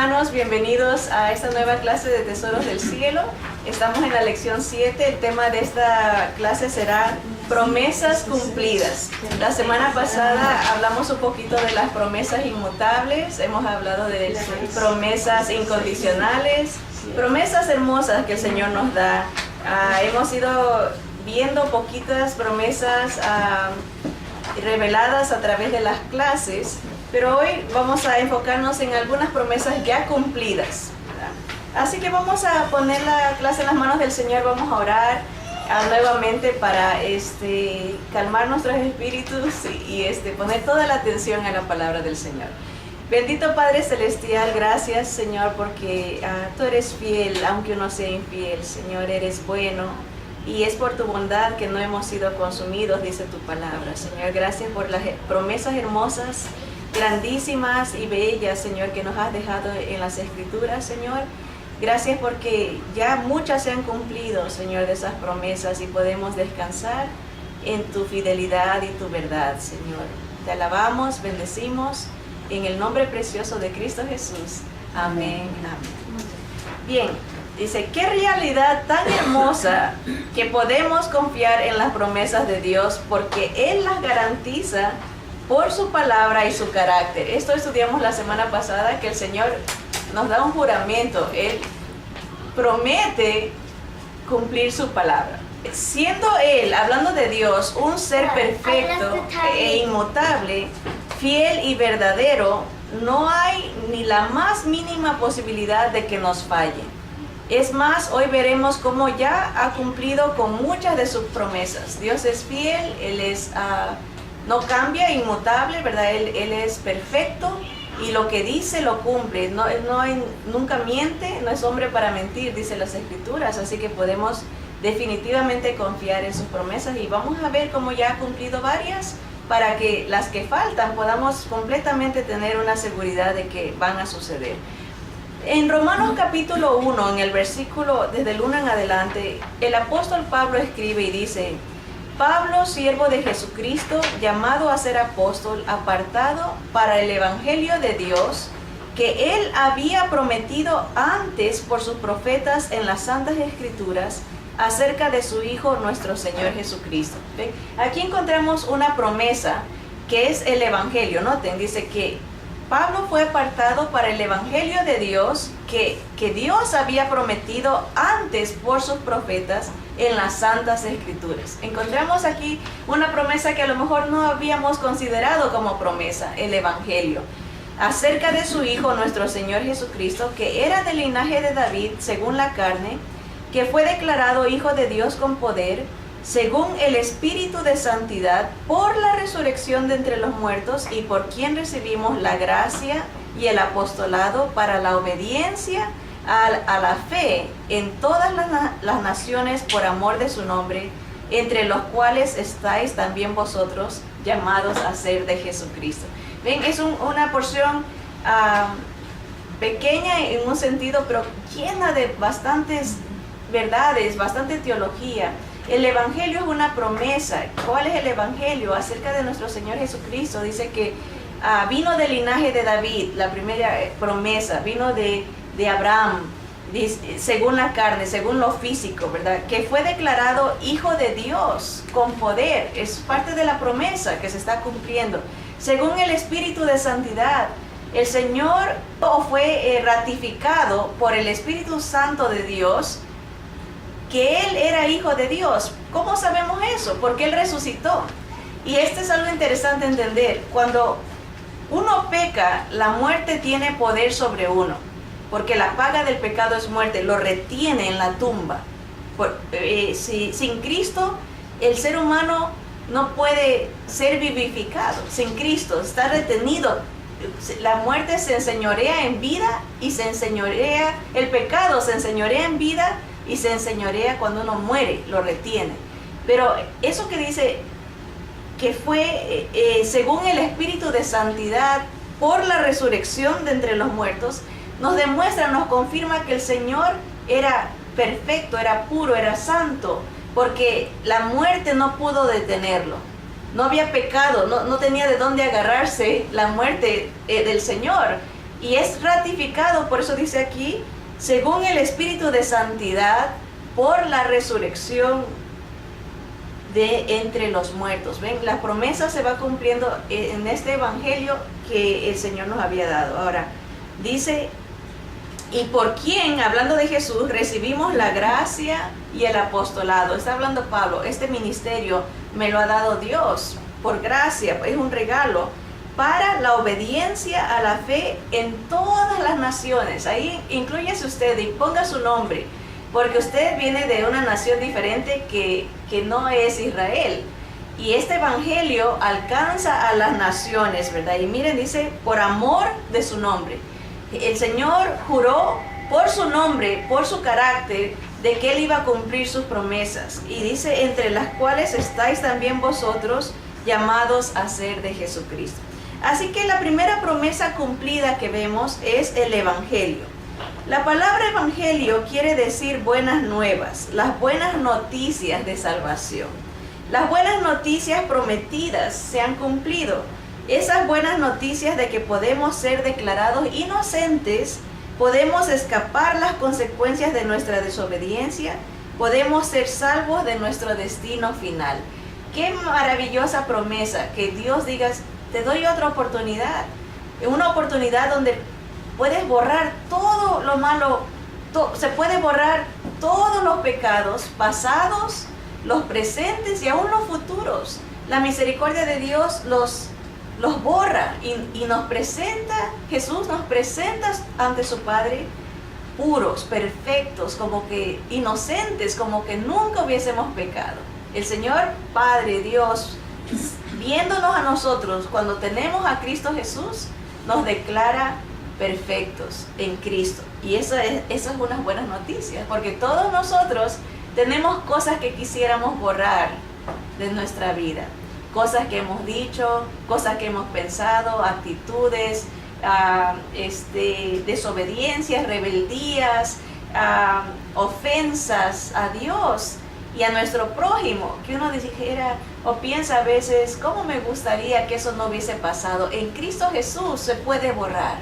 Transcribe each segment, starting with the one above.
hermanos, bienvenidos a esta nueva clase de Tesoros del Cielo. Estamos en la lección 7. El tema de esta clase será promesas cumplidas. La semana pasada hablamos un poquito de las promesas inmutables, hemos hablado de promesas incondicionales, promesas hermosas que el Señor nos da. Hemos ido viendo poquitas promesas reveladas a través de las clases, pero hoy vamos a enfocarnos en algunas promesas ya cumplidas, ¿verdad? Así que vamos a poner la clase en las manos del Señor, vamos a orar nuevamente para calmar nuestros espíritus y poner toda la atención a la palabra del Señor. Bendito Padre Celestial, gracias Señor porque tú eres fiel, aunque uno sea infiel. Señor, eres bueno y es por tu bondad que no hemos sido consumidos, dice tu palabra. Señor, gracias por las promesas hermosas, grandísimas y bellas, Señor, que nos has dejado en las Escrituras, Señor. Gracias porque ya muchas se han cumplido, Señor, de esas promesas y podemos descansar en tu fidelidad y tu verdad, Señor. Te alabamos, bendecimos en el nombre precioso de Cristo Jesús. Amén, amén. Bien, dice, qué realidad tan hermosa que podemos confiar en las promesas de Dios porque Él las garantiza por su palabra y su carácter. Esto estudiamos la semana pasada, que el Señor nos da un juramento. Él promete cumplir su palabra. Siendo Él, hablando de Dios, un ser perfecto e inmutable, fiel y verdadero, no hay ni la más mínima posibilidad de que nos falle. Es más, hoy veremos cómo ya ha cumplido con muchas de sus promesas. Dios es fiel, Él es no cambia, inmutable, ¿verdad? Él es perfecto y lo que dice lo cumple. Nunca miente, no es hombre para mentir, dice las Escrituras. Así que podemos definitivamente confiar en sus promesas y vamos a ver cómo ya ha cumplido varias para que las que faltan podamos completamente tener una seguridad de que van a suceder. En Romanos capítulo 1, en el versículo desde el 1 en adelante, el apóstol Pablo escribe y dice: Pablo, siervo de Jesucristo, llamado a ser apóstol, apartado para el evangelio de Dios, que Él había prometido antes por sus profetas en las Santas Escrituras, acerca de su Hijo, nuestro Señor Jesucristo. ¿Ven? Aquí encontramos una promesa que es el evangelio. Noten, dice que Pablo fue apartado para el evangelio de Dios, que Dios había prometido antes por sus profetas en las Santas Escrituras. Encontramos aquí una promesa que a lo mejor no habíamos considerado como promesa, el evangelio, acerca de su Hijo, nuestro Señor Jesucristo, que era del linaje de David según la carne, que fue declarado Hijo de Dios con poder, según el Espíritu de Santidad, por la resurrección de entre los muertos y por quien recibimos la gracia y el apostolado para la obediencia a la fe en todas las naciones por amor de su nombre, entre los cuales estáis también vosotros llamados a ser de Jesucristo. Ven, es una porción pequeña en un sentido, pero llena de bastantes verdades, bastante teología. El evangelio es una promesa. ¿Cuál es el evangelio? Acerca de nuestro Señor Jesucristo. Dice que vino del linaje de David, la primera promesa, vino de Abraham, según la carne, según lo físico, ¿verdad? Que fue declarado Hijo de Dios con poder. Es parte de la promesa que se está cumpliendo. Según el Espíritu de Santidad, el Señor fue ratificado por el Espíritu Santo de Dios, que Él era Hijo de Dios. ¿Cómo sabemos eso? Porque Él resucitó. Y esto es algo interesante entender. Cuando uno peca, la muerte tiene poder sobre uno, porque la paga del pecado es muerte, lo retiene en la tumba. Sin Cristo, el ser humano no puede ser vivificado. Sin Cristo, está retenido. La muerte se enseñorea en vida y se enseñorea, el pecado se enseñorea en vida y se enseñorea cuando uno muere, lo retiene. Pero eso que dice que fue según el Espíritu de Santidad por la resurrección de entre los muertos, nos demuestra, nos confirma que el Señor era perfecto, era puro, era santo, porque la muerte no pudo detenerlo. No había pecado, no tenía de dónde agarrarse la muerte del Señor. y es ratificado, por eso dice aquí, según el Espíritu de Santidad, por la resurrección de entre los muertos. Ven, la promesa se va cumpliendo en este evangelio que el Señor nos había dado. Ahora, dice, y por quien, hablando de Jesús, recibimos la gracia y el apostolado. Está hablando Pablo, este ministerio me lo ha dado Dios por gracia, es un regalo para la obediencia a la fe en todas las naciones. Ahí inclúyese usted y ponga su nombre, porque usted viene de una nación diferente que no es Israel. Y este evangelio alcanza a las naciones, ¿verdad? Y miren, dice, por amor de su nombre. El Señor juró por su nombre, por su carácter, de que Él iba a cumplir sus promesas. Y dice, entre las cuales estáis también vosotros, llamados a ser de Jesucristo. Así que la primera promesa cumplida que vemos es el evangelio. La palabra evangelio quiere decir buenas nuevas, las buenas noticias de salvación. Las buenas noticias prometidas se han cumplido. Esas buenas noticias de que podemos ser declarados inocentes, podemos escapar las consecuencias de nuestra desobediencia, podemos ser salvos de nuestro destino final. Qué maravillosa promesa, que Dios diga, te doy otra oportunidad, una oportunidad donde puedes borrar todo lo malo, se puede borrar todos los pecados pasados, los presentes y aún los futuros. La misericordia de Dios los borra y nos presenta, Jesús nos presenta ante su Padre puros, perfectos, como que inocentes, como que nunca hubiésemos pecado. El Señor Padre, Dios, viéndonos a nosotros cuando tenemos a Cristo Jesús, nos declara perfectos en Cristo. Y eso es unas buenas noticias, porque todos nosotros tenemos cosas que quisiéramos borrar de nuestra vida. Cosas que hemos dicho, cosas que hemos pensado, actitudes, desobediencias, rebeldías, ofensas a Dios y a nuestro prójimo, que uno dijera o piensa a veces, ¿cómo me gustaría que eso no hubiese pasado? En Cristo Jesús se puede borrar.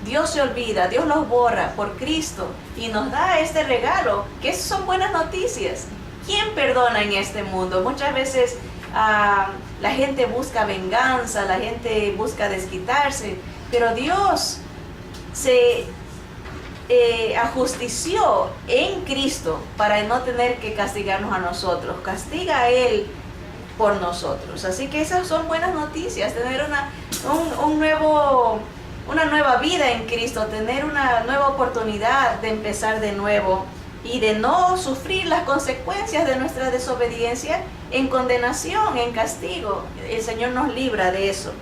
Dios se olvida, Dios los borra por Cristo y nos da este regalo, que son buenas noticias. ¿Quién perdona en este mundo? Muchas veces la gente busca venganza, la gente busca desquitarse, pero Dios se ajustició en Cristo para no tener que castigarnos a nosotros, castiga a Él por nosotros. Así que esas son buenas noticias, tener una nueva vida en Cristo, tener una nueva oportunidad de empezar de nuevo y de no sufrir las consecuencias de nuestra desobediencia en condenación, en castigo. El Señor nos libra de eso.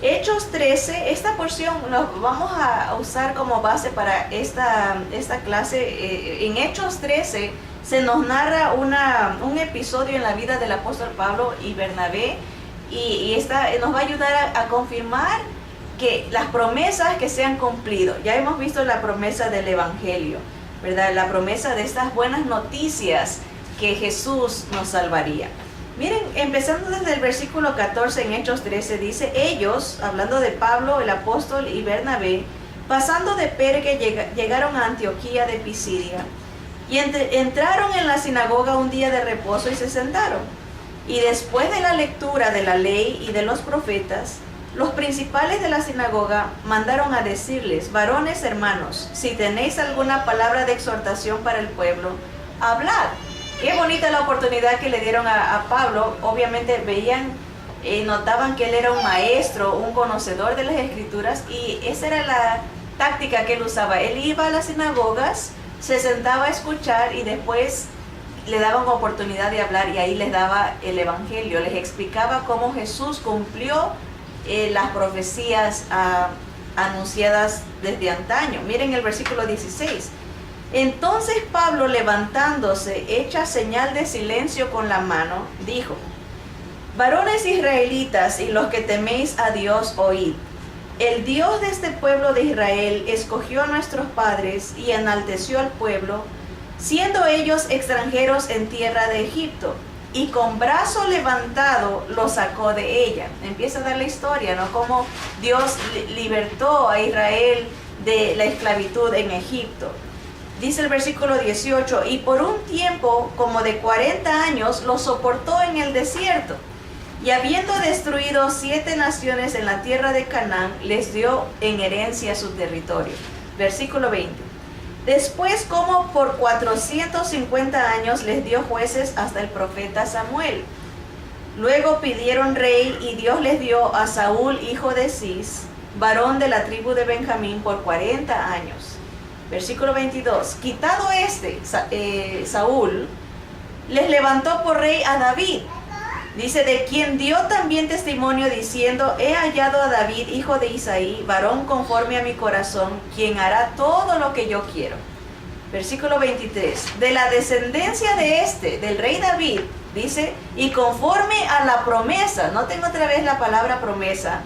Hechos 13, esta porción la vamos a usar como base para esta clase. En Hechos 13 se nos narra un episodio en la vida del apóstol Pablo y Bernabé, y nos va a ayudar a confirmar que las promesas que se han cumplido. Ya hemos visto la promesa del evangelio, ¿verdad? La promesa de estas buenas noticias que Jesús nos salvaría. Miren, empezando desde el versículo 14 en Hechos 13, dice, ellos, hablando de Pablo, el apóstol y Bernabé, pasando de Perge llegaron a Antioquía de Pisidia y entraron en la sinagoga un día de reposo y se sentaron. Y después de la lectura de la ley y de los profetas, los principales de la sinagoga mandaron a decirles, varones hermanos, si tenéis alguna palabra de exhortación para el pueblo, hablad. Qué bonita la oportunidad que le dieron a Pablo. Obviamente veían, notaban que él era un maestro, un conocedor de las escrituras, y esa era la táctica que él usaba. Él iba a las sinagogas, se sentaba a escuchar y después le daban oportunidad de hablar y ahí les daba el evangelio, les explicaba cómo Jesús cumplió las profecías anunciadas desde antaño. Miren el versículo 16. Entonces Pablo, levantándose, hecha señal de silencio con la mano, dijo, varones israelitas y los que teméis a Dios, oíd. El Dios de este pueblo de Israel escogió a nuestros padres y enalteció al pueblo, siendo ellos extranjeros en tierra de Egipto, y con brazo levantado los sacó de ella. Empieza a dar la historia, ¿no? Cómo Dios libertó a Israel de la esclavitud en Egipto. Dice el versículo 18, y por un tiempo como de 40 años los soportó en el desierto. Y habiendo destruido 7 naciones en la tierra de Canaán, les dio en herencia su territorio. Versículo 20. Después, como por 450 años, les dio jueces hasta el profeta Samuel. Luego pidieron rey, y Dios les dio a Saúl, hijo de Cis, varón de la tribu de Benjamín, por 40 años. Versículo 22. Quitado Saúl, les levantó por rey a David. Dice, de quien dio también testimonio diciendo, he hallado a David, hijo de Isaí, varón conforme a mi corazón, quien hará todo lo que yo quiero. Versículo 23. De la descendencia de del rey David, dice, y conforme a la promesa, noten otra vez la palabra promesa,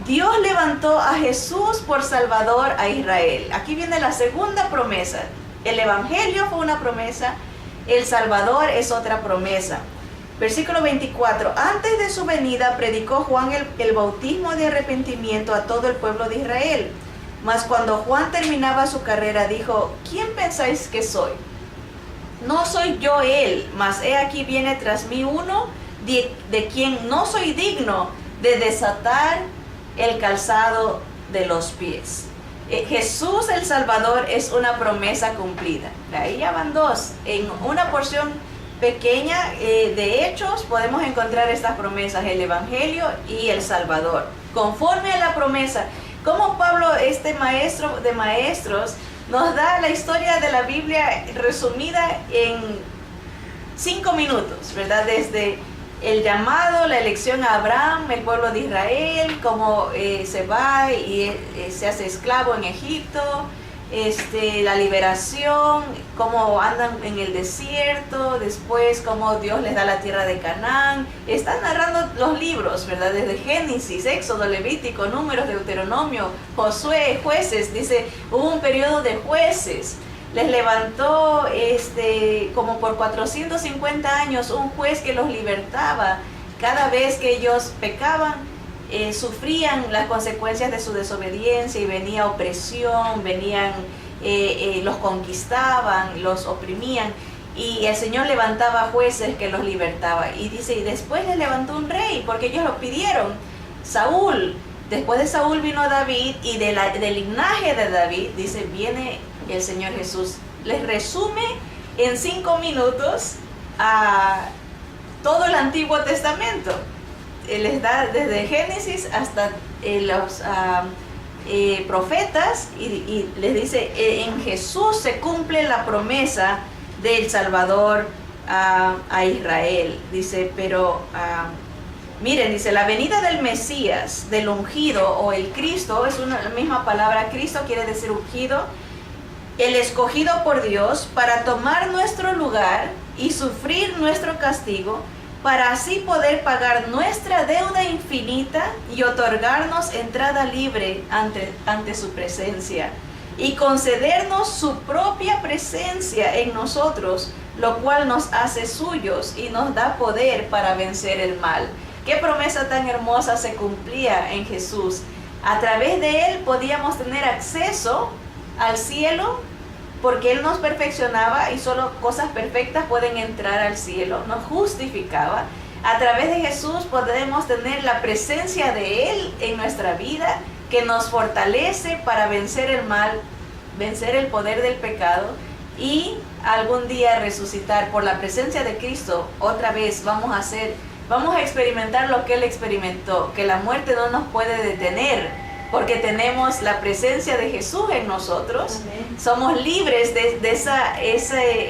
Dios levantó a Jesús por Salvador a Israel. Aquí viene la segunda promesa. El Evangelio fue una promesa, el Salvador es otra promesa. Versículo 24. Antes de su venida predicó Juan el bautismo de arrepentimiento a todo el pueblo de Israel. Mas cuando Juan terminaba su carrera dijo, ¿quién pensáis que soy? No soy yo él, mas he aquí viene tras mí uno de quien no soy digno de desatar el calzado de los pies. Jesús el Salvador es una promesa cumplida. Ahí ya van dos. En una porción pequeña de Hechos podemos encontrar estas promesas, el Evangelio y el Salvador. Conforme a la promesa, como Pablo, este maestro de maestros, nos da la historia de la Biblia resumida en 5 minutos, ¿verdad? Desde el llamado, la elección a Abraham, el pueblo de Israel, cómo se va y se hace esclavo en Egipto, la liberación, cómo andan en el desierto, después cómo Dios les da la tierra de Canaán. Están narrando los libros, ¿verdad? Desde Génesis, Éxodo, Levítico, Números, Deuteronomio, Josué, Jueces. Dice, hubo un periodo de jueces. Les levantó como por 450 años un juez que los libertaba. Cada vez que ellos pecaban, sufrían las consecuencias de su desobediencia y venía opresión, los conquistaban, los oprimían, y el Señor levantaba jueces que los libertaba. Y dice, y después les levantó un rey, porque ellos lo pidieron, Saúl. Después de Saúl vino David, y del linaje de David, dice, viene el Señor Jesús. Les resume en 5 minutos a todo el Antiguo Testamento. Les da desde Génesis hasta los profetas, y les dice, en Jesús se cumple la promesa del Salvador a Israel. Dice, pero miren, dice, la venida del Mesías, del ungido o el Cristo, es la misma palabra. Cristo quiere decir ungido, el escogido por Dios para tomar nuestro lugar y sufrir nuestro castigo, para así poder pagar nuestra deuda infinita y otorgarnos entrada libre ante su presencia, y concedernos su propia presencia en nosotros, lo cual nos hace suyos y nos da poder para vencer el mal. Qué promesa tan hermosa se cumplía en Jesús. A través de Él podíamos tener acceso al cielo, porque Él nos perfeccionaba y solo cosas perfectas pueden entrar al cielo, nos justificaba. A través de Jesús podemos tener la presencia de Él en nuestra vida, que nos fortalece para vencer el mal, vencer el poder del pecado, y algún día resucitar. Por la presencia de Cristo, otra vez vamos a experimentar lo que Él experimentó, que la muerte no nos puede detener, porque tenemos la presencia de Jesús en nosotros. Amén. Somos libres de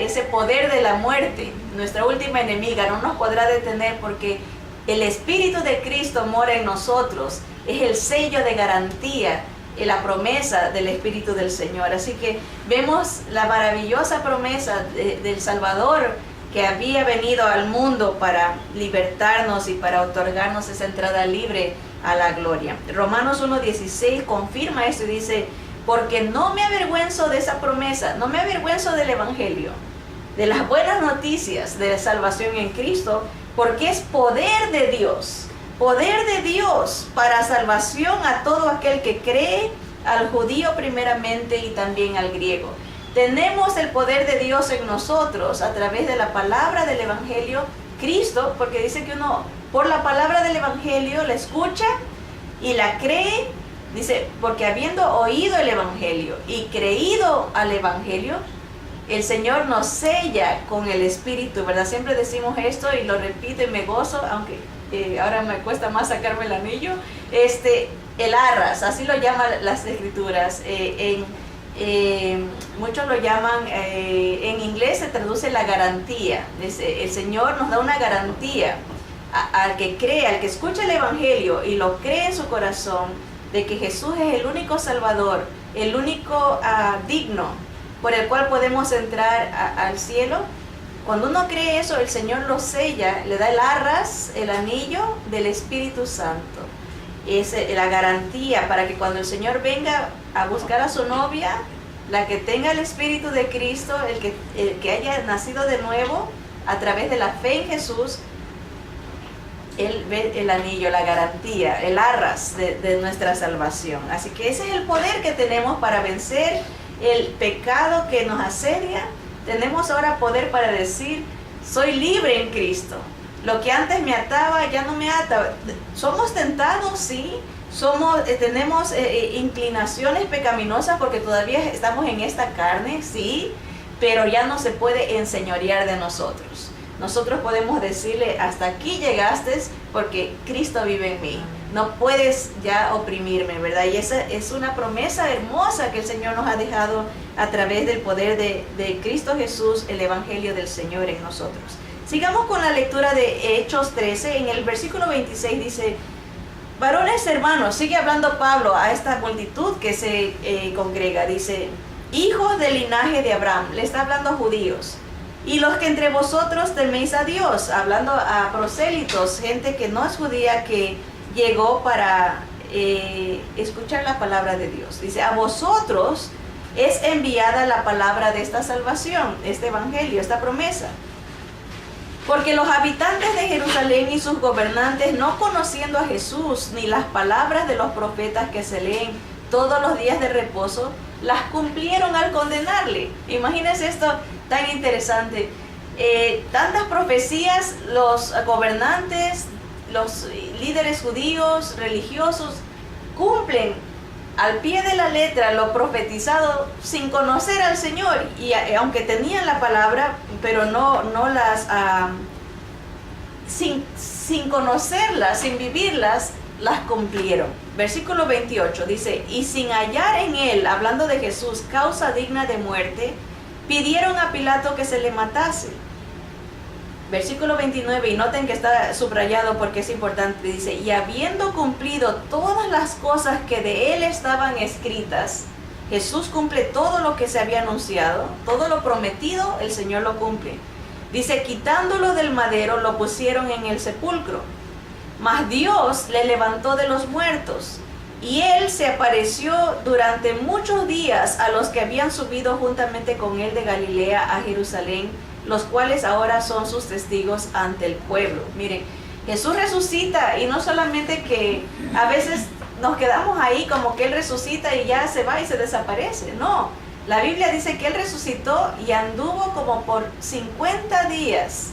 ese poder de la muerte. Nuestra última enemiga no nos podrá detener, porque el Espíritu de Cristo mora en nosotros. Es el sello de garantía, la promesa del Espíritu del Señor. Así que vemos la maravillosa promesa del Salvador, que había venido al mundo para libertarnos y para otorgarnos esa entrada libre a la gloria. Romanos 1:16 confirma esto y dice, porque no me avergüenzo de esa promesa, no me avergüenzo del Evangelio, de las buenas noticias de la salvación en Cristo, porque es poder de Dios para salvación a todo aquel que cree, al judío primeramente y también al griego. Tenemos el poder de Dios en nosotros a través de la palabra del Evangelio, Cristo, porque dice que uno por la palabra del Evangelio la escucha y la cree, dice, porque habiendo oído el Evangelio y creído al Evangelio, el Señor nos sella con el Espíritu, ¿verdad? Siempre decimos esto y lo repito y me gozo, aunque ahora me cuesta más sacarme el anillo. El arras, así lo llaman las Escrituras. Muchos lo llaman, en inglés se traduce la garantía. El Señor nos da una garantía al que cree, al que escucha el Evangelio y lo cree en su corazón, de que Jesús es el único Salvador, el único digno por el cual podemos entrar al cielo. Cuando uno cree eso, el Señor lo sella, le da el arras, el anillo del Espíritu Santo. Es la garantía para que cuando el Señor venga a buscar a su novia, la que tenga el Espíritu de Cristo, el que haya nacido de nuevo a través de la fe en Jesús, él ve el anillo, la garantía, el arras de nuestra salvación. Así que ese es el poder que tenemos para vencer el pecado que nos asedia. Tenemos ahora poder para decir, soy libre en Cristo. Lo que antes me ataba ya no me ata. Somos tentados, sí. Tenemos inclinaciones pecaminosas porque todavía estamos en esta carne, sí. Pero ya no se puede enseñorear de nosotros. Nosotros podemos decirle, hasta aquí llegaste porque Cristo vive en mí. No puedes ya oprimirme, ¿verdad? Y esa es una promesa hermosa que el Señor nos ha dejado a través del poder de Cristo Jesús, el Evangelio del Señor en nosotros. Sigamos con la lectura de Hechos 13. En el versículo 26 dice, varones hermanos, sigue hablando Pablo a esta multitud que se congrega. Dice, hijos del linaje de Abraham, le está hablando a judíos. Y los que entre vosotros teméis a Dios, hablando a prosélitos, gente que no es judía, que llegó para escuchar la palabra de Dios. Dice, a vosotros es enviada la palabra de esta salvación, este evangelio, esta promesa. Porque los habitantes de Jerusalén y sus gobernantes, no conociendo a Jesús ni las palabras de los profetas que se leen todos los días de reposo, las cumplieron al condenarle. Imagínense esto tan interesante. Tantas profecías, los gobernantes, los líderes judíos, religiosos, cumplen al pie de la letra lo profetizado sin conocer al Señor. Y aunque tenían la palabra, pero no las, sin conocerlas, sin vivirlas, las cumplieron. Versículo 28 dice, y sin hallar en él, hablando de Jesús, causa digna de muerte, pidieron a Pilato que se le matase. Versículo 29, y noten que está subrayado porque es importante, dice, y habiendo cumplido todas las cosas que de él estaban escritas, Jesús cumple todo lo que se había anunciado, todo lo prometido, el Señor lo cumple. Dice, quitándolo del madero, lo pusieron en el sepulcro. Mas Dios le levantó de los muertos, y él se apareció durante muchos días a los que habían subido juntamente con él de Galilea a Jerusalén, los cuales ahora son sus testigos ante el pueblo. Miren, Jesús resucita, y no solamente que a veces nos quedamos ahí como que él resucita y ya se va y se desaparece. No, la Biblia dice que él resucitó y anduvo como por 50 días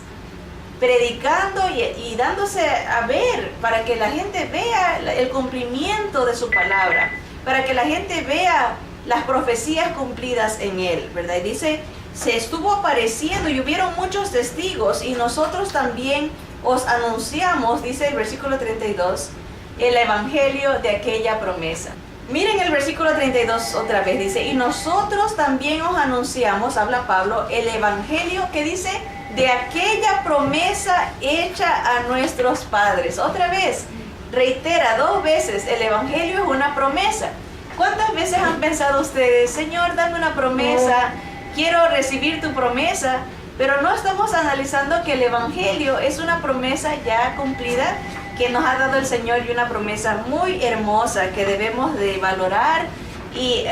predicando y dándose a ver, para que la gente vea el cumplimiento de su palabra, para que la gente vea las profecías cumplidas en él, ¿verdad? Y dice, se estuvo apareciendo y hubieron muchos testigos, y nosotros también os anunciamos, dice el versículo 32, el evangelio de aquella promesa. Miren el versículo 32 otra vez, dice, y nosotros también os anunciamos, habla Pablo, el evangelio que dice, de aquella promesa hecha a nuestros padres. Otra vez, reitera 2 veces, el evangelio es una promesa. ¿Cuántas veces han pensado ustedes, Señor, dame una promesa, quiero recibir tu promesa? Pero no estamos analizando que el evangelio es una promesa ya cumplida que nos ha dado el Señor, y una promesa muy hermosa que debemos de valorar y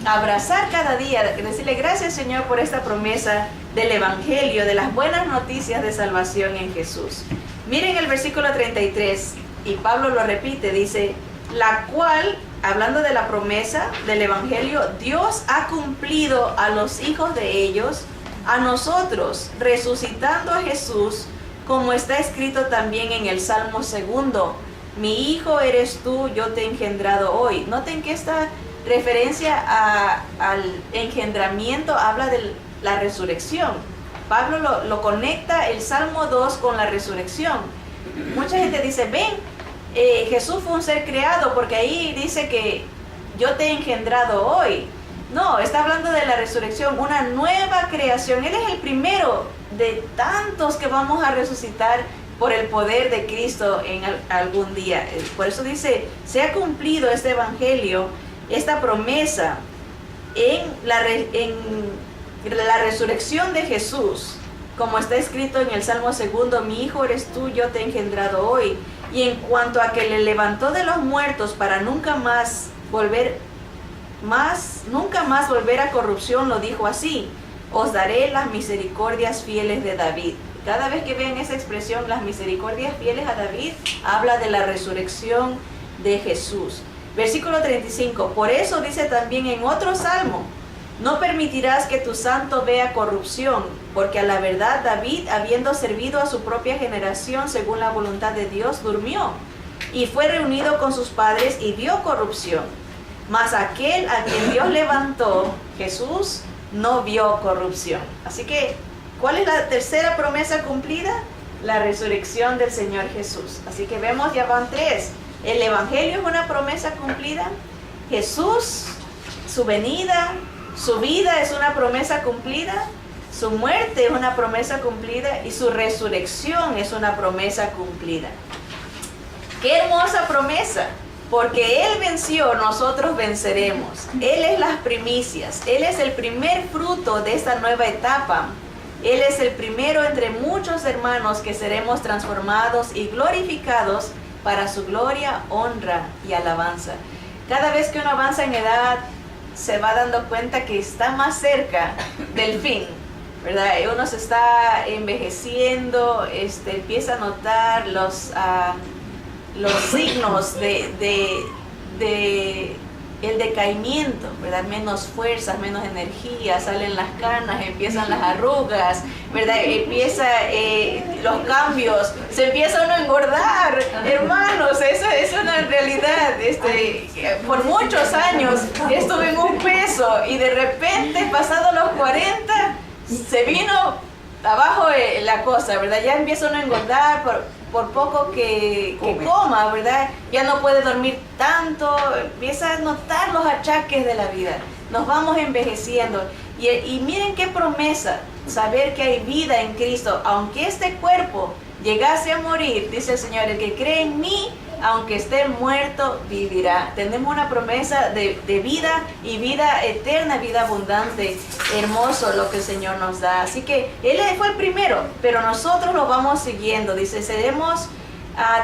abrazar cada día, decirle gracias, Señor, por esta promesa del evangelio, de las buenas noticias de salvación en Jesús. Miren el versículo 33, y Pablo lo repite, dice, la cual hablando de la promesa del Evangelio, Dios ha cumplido a los hijos de ellos, a nosotros, resucitando a Jesús, como está escrito también en el Salmo 2: mi hijo eres tú, yo te he engendrado hoy. Noten que esta referencia al engendramiento habla de la resurrección. Pablo lo conecta el Salmo 2 con la resurrección. Mucha gente dice, ven, Jesús fue un ser creado, porque ahí dice que yo te he engendrado hoy. No, está hablando de la resurrección, una nueva creación. Él es el primero de tantos que vamos a resucitar por el poder de Cristo en algún día. Por eso dice, se ha cumplido este evangelio, esta promesa en la resurrección de Jesús, como está escrito en el Salmo 2: mi hijo eres tú, yo te he engendrado hoy. Y en cuanto a que le levantó de los muertos para nunca más volver a corrupción, lo dijo así: os daré las misericordias fieles de David. Cada vez que vean esa expresión, las misericordias fieles a David, habla de la resurrección de Jesús. Versículo 35, por eso dice también en otro salmo: no permitirás que tu santo vea corrupción, porque a la verdad David, habiendo servido a su propia generación según la voluntad de Dios, durmió y fue reunido con sus padres y vio corrupción. Mas aquel a quien Dios levantó, Jesús, no vio corrupción. Así que, ¿cuál es la tercera promesa cumplida? La resurrección del Señor Jesús. Así que vemos, ya van tres. El Evangelio es una promesa cumplida. Jesús, su venida, su vida es una promesa cumplida. Su muerte es una promesa cumplida. Y su resurrección es una promesa cumplida. ¡Qué hermosa promesa! Porque Él venció, nosotros venceremos. Él es las primicias. Él es el primer fruto de esta nueva etapa. Él es el primero entre muchos hermanos que seremos transformados y glorificados para su gloria, honra y alabanza. Cada vez que uno avanza en edad, se va dando cuenta que está más cerca del fin, ¿verdad? Uno se está envejeciendo, empieza a notar los signos de el decaimiento, ¿verdad? Menos fuerzas, menos energía, salen las canas, empiezan las arrugas, ¿verdad? Empieza los cambios, se empieza uno a engordar, hermanos, eso es una realidad. Por muchos años estuve en un peso y de repente, pasado los 40, se vino abajo la cosa, ¿verdad? Ya empieza uno a engordar por poco que coma, ¿verdad? Ya no puede dormir tanto, empieza a notar los achaques de la vida. Nos vamos envejeciendo. Y miren qué promesa, saber que hay vida en Cristo. Aunque este cuerpo llegase a morir, dice el Señor, el que cree en mí, aunque esté muerto, vivirá. Tenemos una promesa de vida y vida eterna, vida abundante. Hermoso lo que el Señor nos da. Así que Él fue el primero, pero nosotros lo vamos siguiendo. Dice, seremos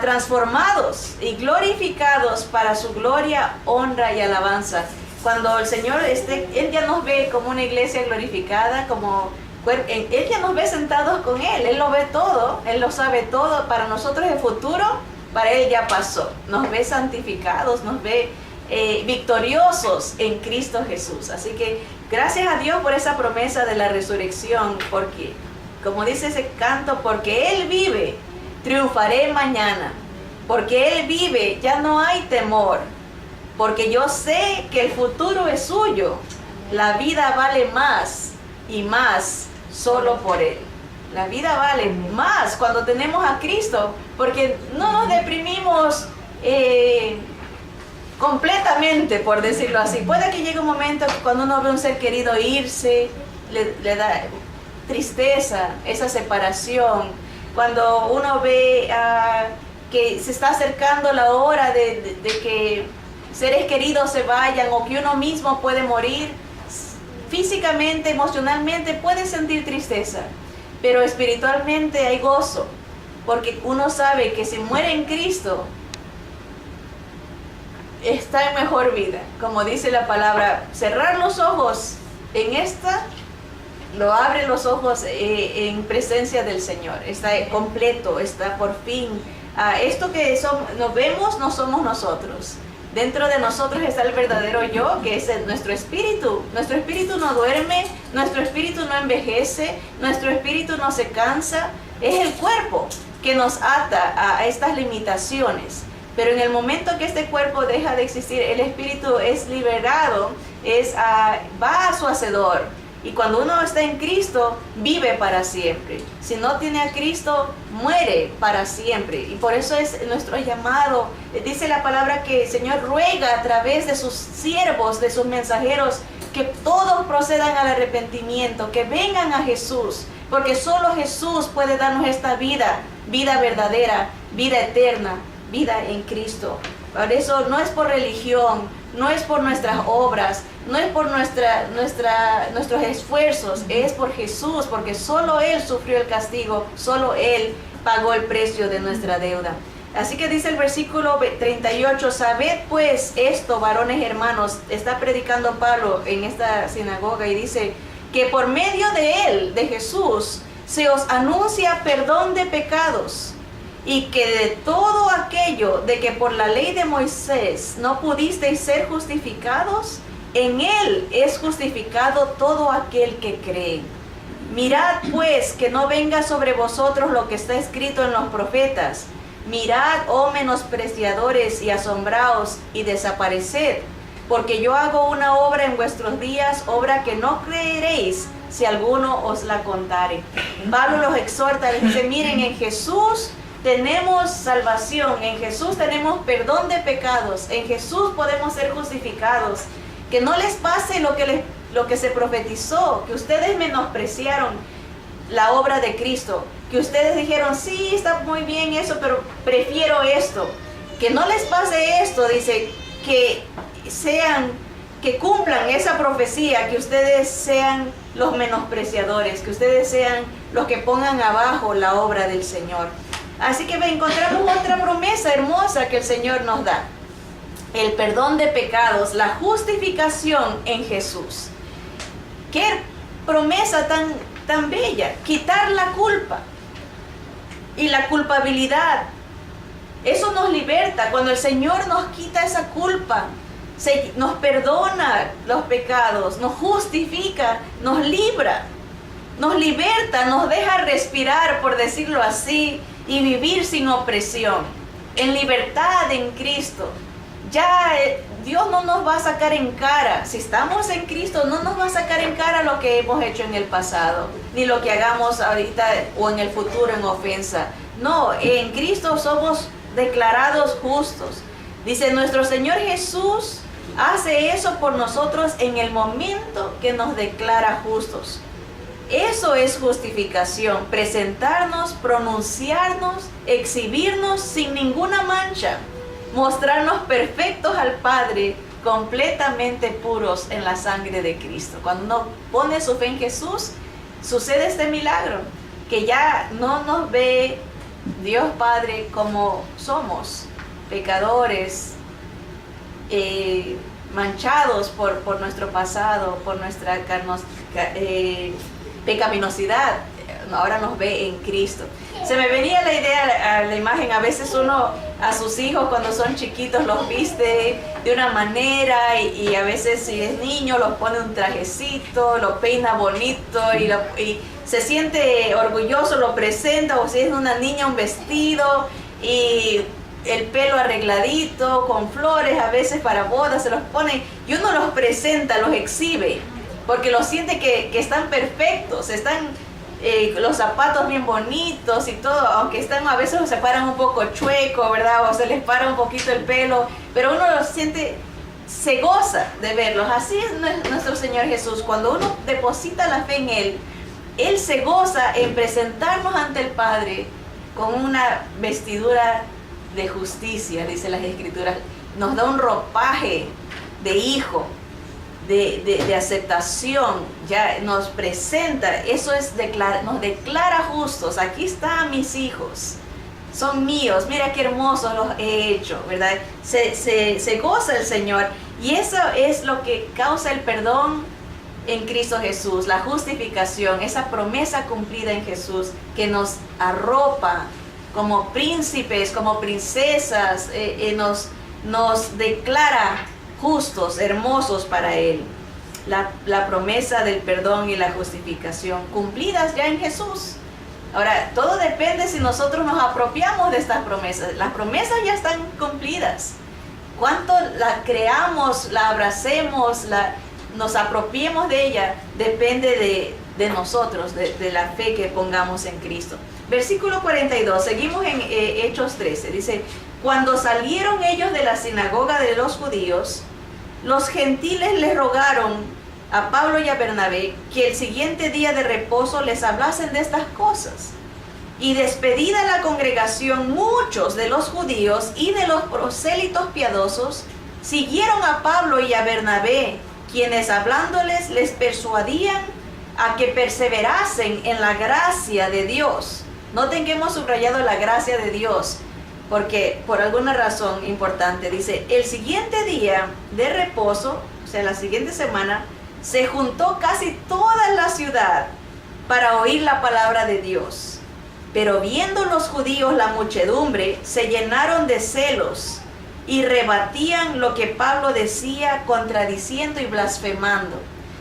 transformados y glorificados para su gloria, honra y alabanza. Cuando el Señor Él ya nos ve como una iglesia glorificada, Él ya nos ve sentados con Él lo ve todo, Él lo sabe todo. Para nosotros el futuro, para Él ya pasó. Nos ve santificados, nos ve victoriosos en Cristo Jesús. Así que gracias a Dios por esa promesa de la resurrección, porque, como dice ese canto, porque Él vive, triunfaré mañana. Porque Él vive, ya no hay temor. Porque yo sé que el futuro es suyo. La vida vale más y más solo por Él. La vida vale más cuando tenemos a Cristo, porque no nos deprimimos completamente, por decirlo así. Puede que llegue un momento cuando uno ve a un ser querido irse, le da tristeza, esa separación. Cuando uno ve que se está acercando la hora de que seres queridos se vayan, o que uno mismo puede morir, físicamente, emocionalmente puede sentir tristeza, pero espiritualmente hay gozo, porque uno sabe que si muere en Cristo, está en mejor vida. Como dice la palabra, cerrar los ojos en esta, lo abre los ojos en presencia del Señor. Está completo, está por fin. Esto que nos vemos no somos nosotros. Dentro de nosotros está el verdadero yo, que es nuestro espíritu. Nuestro espíritu no duerme, nuestro espíritu no envejece, nuestro espíritu no se cansa. Es el cuerpo que nos ata a estas limitaciones. Pero en el momento que este cuerpo deja de existir, el espíritu es liberado, va a su hacedor. Y cuando uno está en Cristo, vive para siempre. Si no tiene a Cristo, muere para siempre. Y por eso es nuestro llamado. Dice la palabra que el Señor ruega a través de sus siervos, de sus mensajeros, que todos procedan al arrepentimiento, que vengan a Jesús. Porque solo Jesús puede darnos esta vida, vida verdadera, vida eterna, vida en Cristo. Por eso no es por religión, no es por nuestras obras, no es por nuestros esfuerzos, es por Jesús, porque solo Él sufrió el castigo, solo Él pagó el precio de nuestra deuda. Así que dice el versículo 38, sabed pues esto, varones hermanos, está predicando Pablo en esta sinagoga y dice que por medio de Él, de Jesús, se os anuncia perdón de pecados. Y que de todo aquello de que por la ley de Moisés no pudisteis ser justificados, en Él es justificado todo aquel que cree. Mirad pues que no venga sobre vosotros lo que está escrito en los profetas. Mirad, oh menospreciadores, y asombraos y desapareced, porque yo hago una obra en vuestros días, obra que no creeréis si alguno os la contare. Pablo los exhorta, les dice, miren, en Jesús tenemos salvación, en Jesús tenemos perdón de pecados, en Jesús podemos ser justificados. Que no les pase lo que se profetizó, que ustedes menospreciaron la obra de Cristo, que ustedes dijeron, sí, está muy bien eso, pero prefiero esto. Que no les pase esto, dice, que cumplan esa profecía, que ustedes sean los menospreciadores, que ustedes sean los que pongan abajo la obra del Señor. Así que encontramos otra promesa hermosa que el Señor nos da. El perdón de pecados, la justificación en Jesús. Qué promesa tan bella. Quitar la culpa y la culpabilidad. Eso nos liberta. Cuando el Señor nos quita esa culpa, nos perdona los pecados, nos justifica, nos libra, nos liberta, nos deja respirar, por decirlo así, y vivir sin opresión, en libertad en Cristo. Ya Dios no nos va a sacar en cara, si estamos en Cristo, no nos va a sacar en cara lo que hemos hecho en el pasado, ni lo que hagamos ahorita o en el futuro en ofensa. No, en Cristo somos declarados justos. Dice, nuestro Señor Jesús hace eso por nosotros en el momento que nos declara justos. Eso es justificación, presentarnos, pronunciarnos, exhibirnos sin ninguna mancha, mostrarnos perfectos al Padre, completamente puros en la sangre de Cristo. Cuando uno pone su fe en Jesús, sucede este milagro, que ya no nos ve Dios Padre como somos, pecadores, manchados por nuestro pasado, por nuestra pecaminosidad. Ahora nos ve en Cristo. Se me venía la idea, la imagen, a veces uno a sus hijos cuando son chiquitos los viste de una manera y a veces si es niño los pone un trajecito, lo peina bonito y se siente orgulloso, lo presenta, o si es una niña un vestido y el pelo arregladito, con flores, a veces para bodas se los pone y uno los presenta, los exhibe, porque los siente que están perfectos, están los zapatos bien bonitos y todo, aunque están a veces se paran un poco chueco, ¿verdad? O se les para un poquito el pelo, pero uno los siente, se goza de verlos. Así es nuestro Señor Jesús. Cuando uno deposita la fe en Él, Él se goza en presentarnos ante el Padre con una vestidura de justicia, dice las Escrituras. Nos da un ropaje de hijo, de aceptación, ya nos presenta, eso es nos declara justos. Aquí están mis hijos, son míos, mira qué hermosos los he hecho, ¿verdad? Se goza el Señor, y eso es lo que causa el perdón en Cristo Jesús, la justificación, esa promesa cumplida en Jesús que nos arropa como príncipes, como princesas, nos declara justos, hermosos para Él. La promesa del perdón y la justificación cumplidas ya en Jesús. Ahora, todo depende si nosotros nos apropiamos de estas promesas. Las promesas ya están cumplidas. Cuánto la creamos, la abracemos, nos apropiemos de ella, depende de nosotros, de la fe que pongamos en Cristo. Versículo 42, seguimos en Hechos 13, dice: cuando salieron ellos de la sinagoga de los judíos, los gentiles les rogaron a Pablo y a Bernabé que el siguiente día de reposo les hablasen de estas cosas. Y despedida la congregación, muchos de los judíos y de los prosélitos piadosos siguieron a Pablo y a Bernabé, quienes hablándoles les persuadían a que perseverasen en la gracia de Dios. Noten que hemos subrayado la gracia de Dios, porque por alguna razón importante, dice: el siguiente día de reposo, o sea, la siguiente semana, se juntó casi toda la ciudad para oír la palabra de Dios. Pero viendo los judíos la muchedumbre, se llenaron de celos y rebatían lo que Pablo decía, contradiciendo y blasfemando.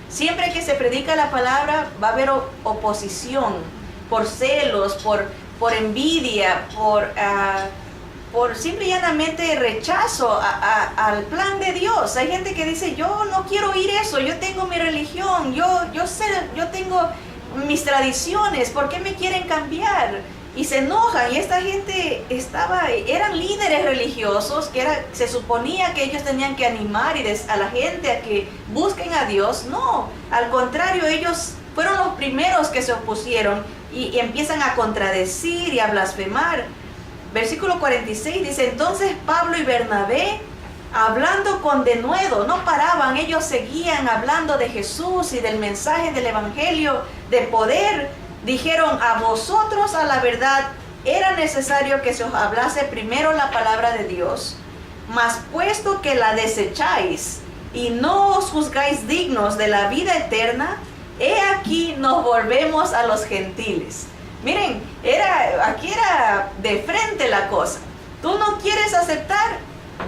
Siempre que se predica la palabra va a haber oposición, por celos, por envidia, por simple y llanamente rechazo al plan de Dios. Hay gente que dice: yo no quiero oír eso, yo tengo mi religión, yo tengo mis tradiciones, ¿por qué me quieren cambiar? Y se enojan. Y esta gente eran líderes religiosos se suponía que ellos tenían que animar a la gente a que busquen a Dios. No, al contrario, ellos fueron los primeros que se opusieron y empiezan a contradecir y a blasfemar. Versículo 46 dice: entonces Pablo y Bernabé, hablando con denuedo, no paraban, ellos seguían hablando de Jesús y del mensaje del evangelio de poder. Dijeron: a vosotros a la verdad era necesario que se os hablase primero la palabra de Dios, mas puesto que la desecháis y no os juzgáis dignos de la vida eterna, he aquí nos volvemos a los gentiles. Miren, aquí era de frente la cosa. ¿Tú no quieres aceptar?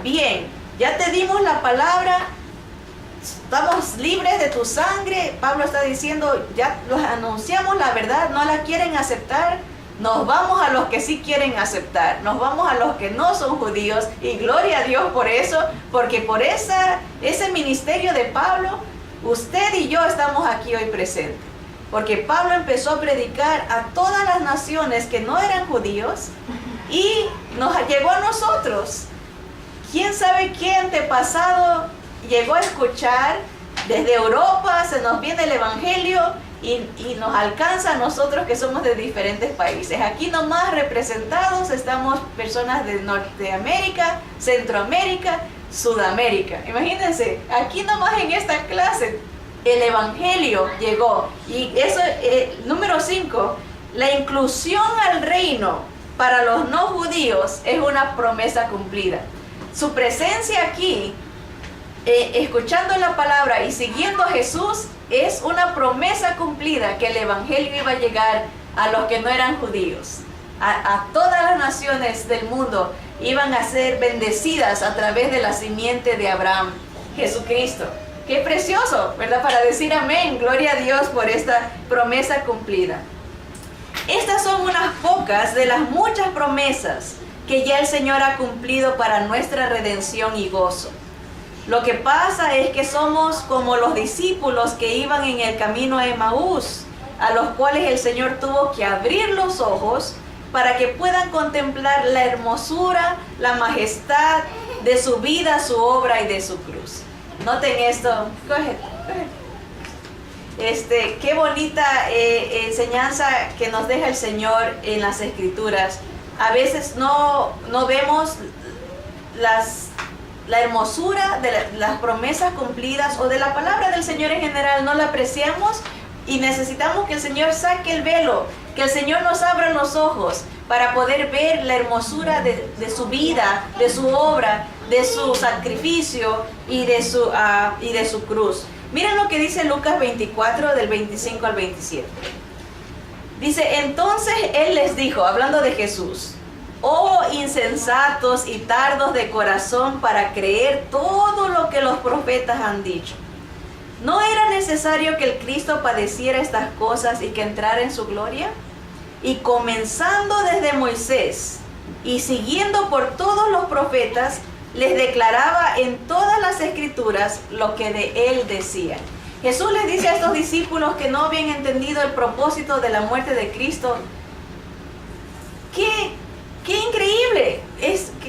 Bien, ya te dimos la palabra, estamos libres de tu sangre. Pablo está diciendo: ya los anunciamos la verdad, no la quieren aceptar. Nos vamos a los que sí quieren aceptar, nos vamos a los que no son judíos, y gloria a Dios por eso, porque por ese ministerio de Pablo, usted y yo estamos aquí hoy presentes. Porque Pablo empezó a predicar a todas las naciones que no eran judíos y nos llegó a nosotros. ¿Quién sabe qué antepasado llegó a escuchar? Desde Europa se nos viene el evangelio y nos alcanza a nosotros que somos de diferentes países. Aquí nomás representados estamos personas de Norteamérica, Centroamérica, Sudamérica. Imagínense, aquí nomás en esta clase el evangelio llegó. Y eso, número 5, la inclusión al reino para los no judíos es una promesa cumplida. Su presencia aquí, escuchando la palabra y siguiendo a Jesús, es una promesa cumplida que el evangelio iba a llegar a los que no eran judíos. A todas las naciones del mundo iban a ser bendecidas a través de la simiente de Abraham, Jesucristo. Qué precioso, ¿verdad? Para decir amén, gloria a Dios por esta promesa cumplida. Estas son unas pocas de las muchas promesas que ya el Señor ha cumplido para nuestra redención y gozo. Lo que pasa es que somos como los discípulos que iban en el camino a Emaús, a los cuales el Señor tuvo que abrir los ojos para que puedan contemplar la hermosura, la majestad de su vida, su obra y de su cruz. Noten esto. Qué bonita enseñanza que nos deja el Señor en las Escrituras. A veces no vemos la hermosura de las promesas cumplidas o de la palabra del Señor en general, no la apreciamos y necesitamos que el Señor saque el velo, que el Señor nos abra los ojos para poder ver la hermosura de su vida, de su obra, de su sacrificio y de su cruz. Miren lo que dice Lucas 24 del 25 al 27. Dice: entonces Él les dijo, hablando de Jesús, Oh insensatos y tardos de corazón para creer todo lo que los profetas han dicho. ¿No era necesario que el Cristo padeciera estas cosas y que entrara en su gloria? Y comenzando desde Moisés y siguiendo por todos los profetas, les declaraba en todas las escrituras lo que de él decían. Jesús les dice a estos discípulos que no habían entendido el propósito de la muerte de Cristo. ¡Qué increíble!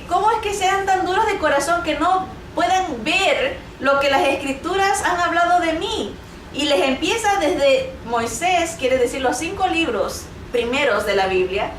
¿Cómo es que sean tan duros de corazón que no puedan ver lo que las escrituras han hablado de mí? Y les empieza desde Moisés, quiere decir los 5 libros primeros de la Biblia,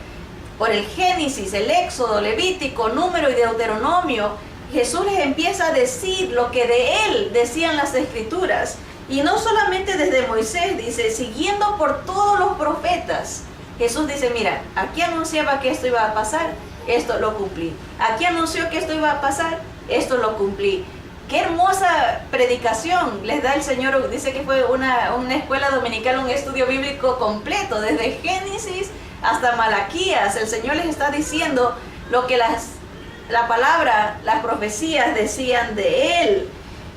por el Génesis, el Éxodo, Levítico, Número y Deuteronomio. Jesús les empieza a decir lo que de él decían las escrituras. Y no solamente desde Moisés, dice, siguiendo por todos los profetas. Jesús dice, mira, aquí anunciaba que esto iba a pasar, esto lo cumplí. Aquí anunció que esto iba a pasar, esto lo cumplí. Qué hermosa predicación les da el Señor. Dice que fue una escuela dominical, un estudio bíblico completo, desde Génesis hasta Malaquías. El Señor les está diciendo lo que la palabra, las profecías decían de Él.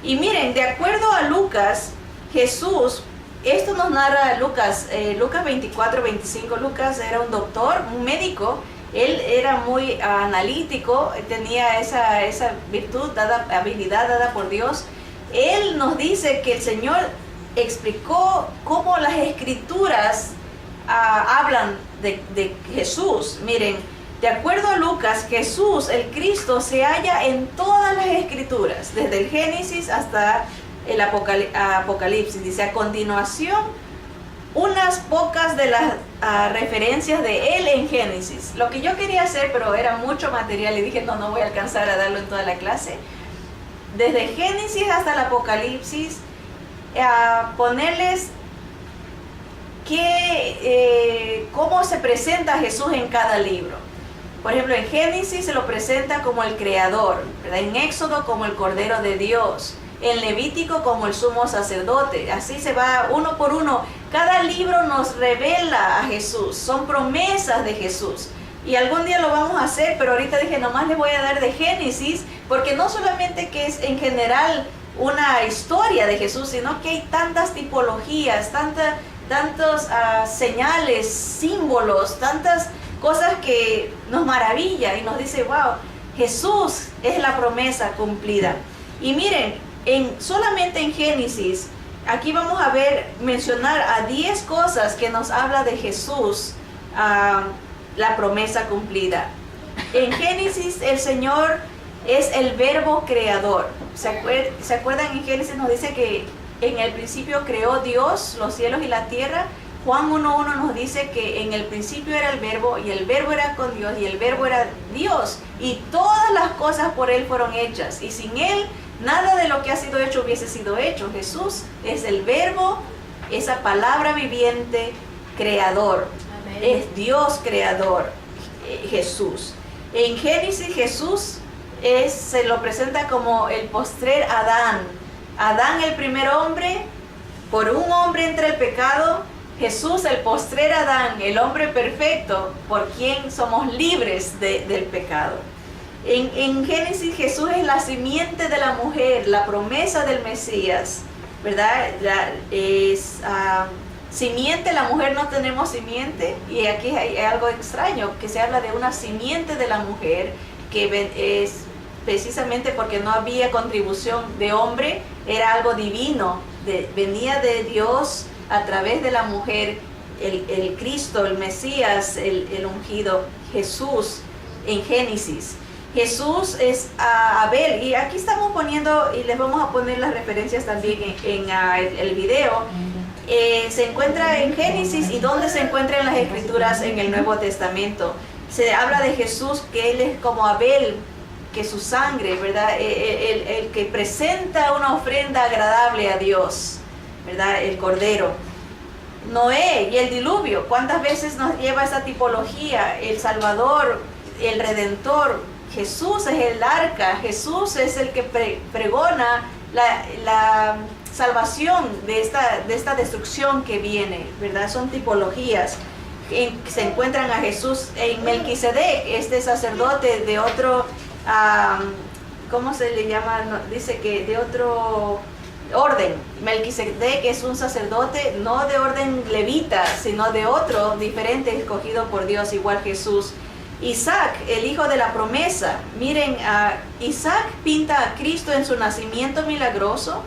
Y miren, de acuerdo a Lucas, Jesús, esto nos narra Lucas 24, 25. Lucas era un doctor, un médico. Él era muy analítico, tenía esa virtud, habilidad dada por Dios. Él nos dice que el Señor explicó cómo las escrituras hablan de Jesús. Miren, de acuerdo a Lucas, Jesús, el Cristo, se halla en todas las escrituras, desde el Génesis hasta el Apocalipsis. Dice, a continuación, unas pocas de las referencias de él en Génesis. Lo que yo quería hacer, pero era mucho material y dije, no voy a alcanzar a darlo en toda la clase. Desde Génesis hasta el Apocalipsis, ponerles cómo se presenta Jesús en cada libro. Por ejemplo, en Génesis se lo presenta como el Creador, ¿verdad? En Éxodo como el Cordero de Dios, en Levítico como el sumo sacerdote. Así se va uno por uno. Cada libro nos revela a Jesús, son promesas de Jesús. Y algún día lo vamos a hacer, pero ahorita dije, nomás les voy a dar de Génesis, porque no solamente que es en general una historia de Jesús, sino que hay tantas tipologías, tantos señales, símbolos, tantas cosas que nos maravilla y nos dice, wow, Jesús es la promesa cumplida. Y miren, solamente en Génesis, aquí vamos a mencionar a 10 cosas que nos habla de Jesús, la promesa cumplida. En Génesis el Señor es el verbo creador. ¿Se acuerdan? En Génesis nos dice que en el principio creó Dios los cielos y la tierra. Juan 1:1 nos dice que en el principio era el verbo, y el verbo era con Dios, y el verbo era Dios, y todas las cosas por él fueron hechas, y sin él nada de lo que ha sido hecho hubiese sido hecho. Jesús es el verbo, esa palabra viviente, creador. Amén. Es Dios creador, Jesús. En Génesis Jesús se lo presenta como el postrer Adán. Adán, el primer hombre, por un hombre entra el pecado. Jesús, el postrer Adán, el hombre perfecto, por quien somos libres del pecado. En Génesis Jesús es la simiente de la mujer, la promesa del Mesías, ¿verdad? Simiente, la mujer no tenemos simiente, y aquí hay algo extraño, que se habla de una simiente de la mujer, que es precisamente porque no había contribución de hombre, era algo divino, venía de Dios a través de la mujer, el Cristo, el Mesías, el ungido, Jesús. En Génesis Jesús es Abel, y aquí estamos poniendo, y les vamos a poner las referencias también en el video. Se encuentra en Génesis, y donde se encuentra en las Escrituras en el Nuevo Testamento. Se habla de Jesús, que él es como Abel, que su sangre, ¿verdad? El que presenta una ofrenda agradable a Dios, ¿verdad? El Cordero. Noé y el diluvio, ¿cuántas veces nos lleva esa tipología? El Salvador, el Redentor. Jesús es el arca, Jesús es el que pregona la salvación de esta destrucción que viene, ¿verdad? Son tipologías. se encuentran a Jesús en Melquisedec, este sacerdote de otro, ¿cómo se le llama? Dice que de otro orden. Melquisedec es un sacerdote no de orden levita, sino de otro diferente, escogido por Dios, igual Jesús. Isaac, el hijo de la promesa. Miren, Isaac pinta a Cristo en su nacimiento milagroso,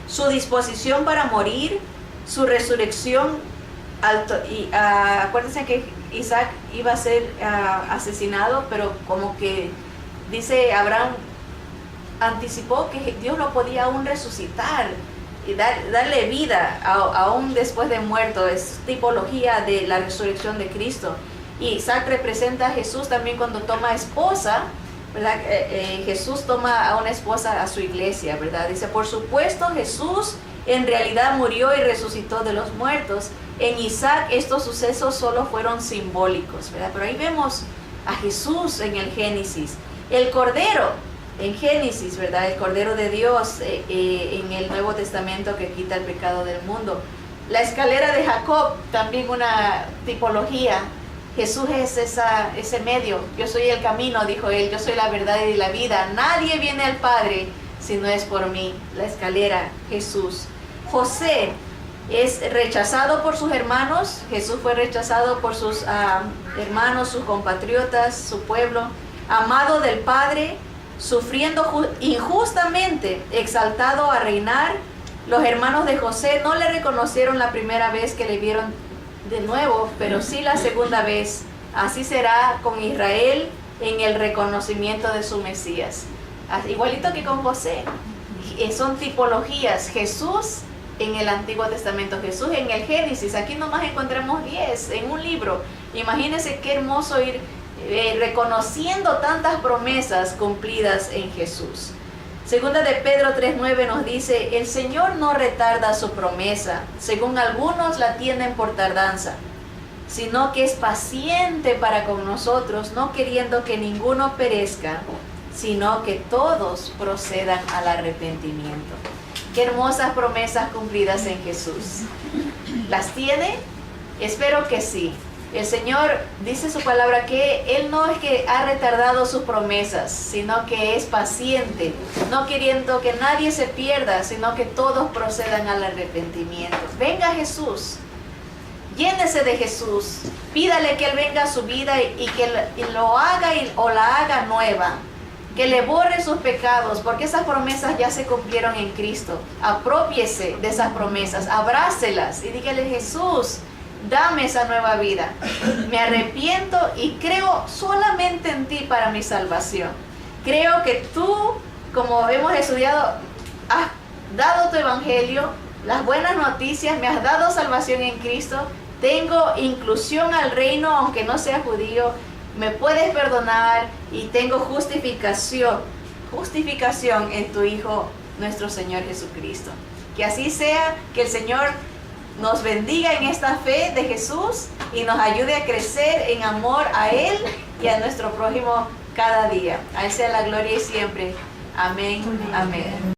su disposición para morir, su resurrección. Acuérdense que Isaac iba a ser asesinado, pero como que dice Abraham, anticipó que Dios lo podía aún resucitar y darle vida aún después de muerto. Es tipología de la resurrección de Cristo. Y Isaac representa a Jesús también cuando toma esposa, ¿verdad? Jesús toma a una esposa a su iglesia, ¿verdad? Dice, por supuesto, Jesús en realidad murió y resucitó de los muertos. En Isaac estos sucesos solo fueron simbólicos, ¿verdad? Pero ahí vemos a Jesús en el Génesis. El Cordero en Génesis, ¿verdad? El Cordero de Dios en el Nuevo Testamento que quita el pecado del mundo. La escalera de Jacob, también una tipología. Jesús es ese medio. Yo soy el camino, dijo él. Yo soy la verdad y la vida. Nadie viene al Padre si no es por mí. La escalera, Jesús. José es rechazado por sus hermanos. Jesús fue rechazado por sus hermanos, sus compatriotas, su pueblo. Amado del Padre, sufriendo injustamente, exaltado a reinar. Los hermanos de José no le reconocieron la primera vez que le vieron de nuevo, pero sí la segunda vez. Así será con Israel en el reconocimiento de su Mesías. Igualito que con José. Son tipologías. Jesús en el Antiguo Testamento, Jesús en el Génesis. Aquí nomás encontramos 10 en un libro. Imagínense qué hermoso ir reconociendo tantas promesas cumplidas en Jesús. Segunda de Pedro 3:9 nos dice, el Señor no retarda su promesa, según algunos la tienen por tardanza, sino que es paciente para con nosotros, no queriendo que ninguno perezca, sino que todos procedan al arrepentimiento. Qué hermosas promesas cumplidas en Jesús. ¿Las tiene? Espero que sí. El Señor dice su palabra que Él no es que ha retardado sus promesas, sino que es paciente, no queriendo que nadie se pierda, sino que todos procedan al arrepentimiento. Venga Jesús, llénese de Jesús, pídale que Él venga a su vida y que lo haga o la haga nueva, que le borre sus pecados, porque esas promesas ya se cumplieron en Cristo. Aprópiese de esas promesas, abrácelas y dígale, Jesús, dame esa nueva vida. Me arrepiento y creo solamente en ti para mi salvación. Creo que tú, como hemos estudiado, has dado tu evangelio, las buenas noticias, me has dado salvación en Cristo. Tengo inclusión al reino, aunque no sea judío. Me puedes perdonar y tengo justificación en tu Hijo, nuestro Señor Jesucristo. Que así sea, que el Señor nos bendiga en esta fe de Jesús y nos ayude a crecer en amor a Él y a nuestro prójimo cada día. A Él sea la gloria y siempre. Amén. Amén.